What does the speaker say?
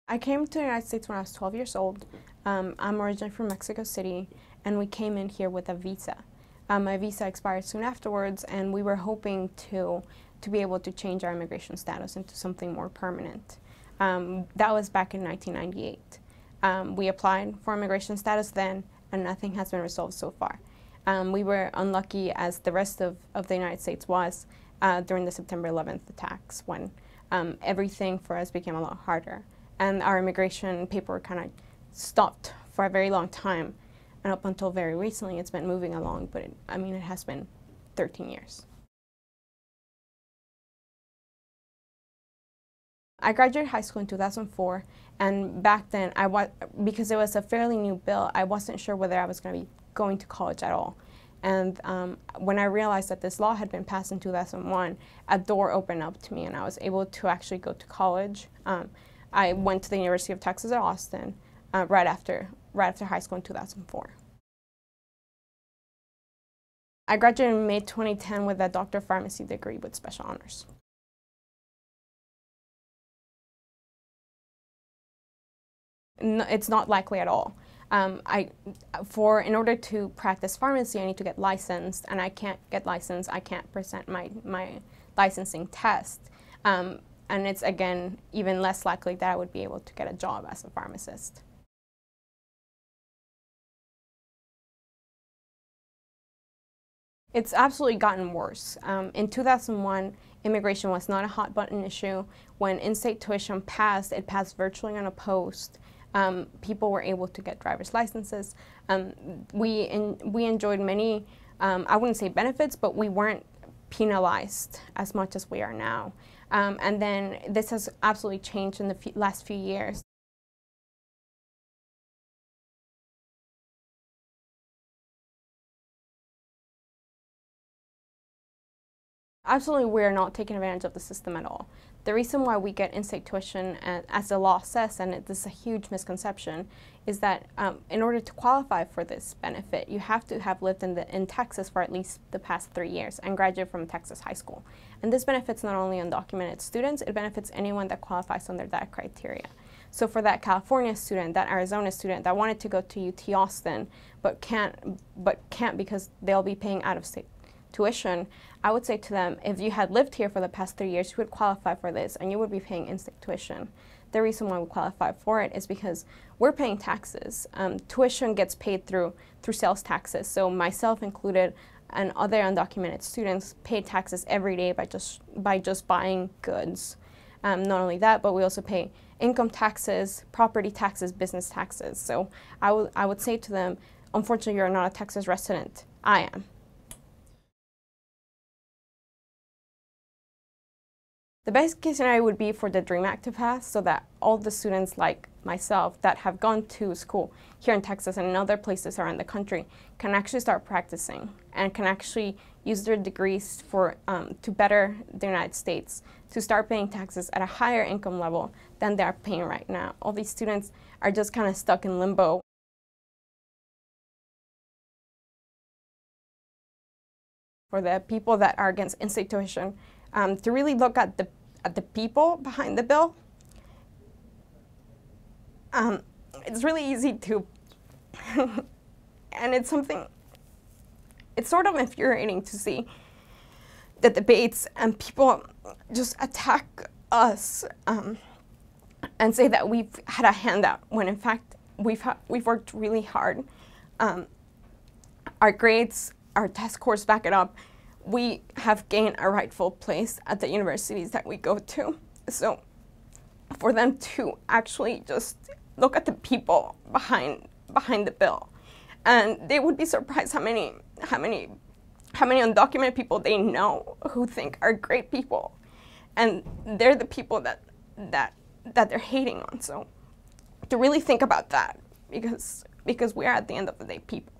I came to the United States when I was 12 years old. I'm originally from Mexico City, and we came in here with a visa. My visa expired soon afterwards, and we were hoping to be able to change our immigration status into something more permanent. That was back in 1998. We applied for immigration status then, and nothing has been resolved so far. We were unlucky, as the rest of the United States was, during the September 11th attacks, when everything for us became a lot harder. And our immigration paperwork kind of stopped for a very long time. And up until very recently, it's been moving along, but it has been 13 years. I graduated high school in 2004, and back then, because it was a fairly new bill, I wasn't sure whether I was going to be going to college at all. And when I realized that this law had been passed in 2001, a door opened up to me, and I was able to actually go to college. I went to the University of Texas at Austin right after high school in 2004. I graduated in May 2010 with a Doctor of Pharmacy degree with special honors. No, it's not likely at all. In order to practice pharmacy, I need to get licensed, and I can't get licensed. I can't present my licensing test. And it's, again, even less likely that I would be able to get a job as a pharmacist. It's absolutely gotten worse. In 2001, immigration was not a hot-button issue. When in-state tuition passed, it passed virtually unopposed. People were able to get driver's licenses. We enjoyed many, I wouldn't say benefits, but we weren't penalized as much as we are now. And then this has absolutely changed in the last few years. Absolutely, we are not taking advantage of the system at all. The reason why we get in-state tuition, as the law says, and this is a huge misconception, is that in order to qualify for this benefit, you have to have lived in Texas for at least the past 3 years and graduate from Texas high school. And this benefits not only undocumented students, it benefits anyone that qualifies under that criteria. So for that California student, that Arizona student that wanted to go to UT Austin but can't because they'll be paying out-of-state tuition, I would say to them, if you had lived here for the past 3 years, you would qualify for this and you would be paying in-state tuition. The reason why we qualify for it is because we're paying taxes. Tuition gets paid through sales taxes, so myself included and other undocumented students pay taxes every day by just buying goods. Not only that, but we also pay income taxes, property taxes, business taxes. So I would say to them, unfortunately, you're not a Texas resident. I am. The best case scenario would be for the DREAM Act to pass so that all the students like myself that have gone to school here in Texas and in other places around the country can actually start practicing and can actually use their degrees to better the United States, to start paying taxes at a higher income level than they are paying right now. All these students are just kind of stuck in limbo. For the people that are against in-state tuition, to really look at the people behind the bill. It's really easy to, and it's sort of infuriating to see the debates and people just attack us and say that we've had a handout, when in fact we've worked really hard. Our grades, our test scores back it up. We have gained a rightful place at the universities that we go to. So for them to actually just look at the people behind the bill, and they would be surprised how many undocumented people they know who think are great people, and they're the people that they're hating on. So to really think about that, because we are, at the end of the day, people.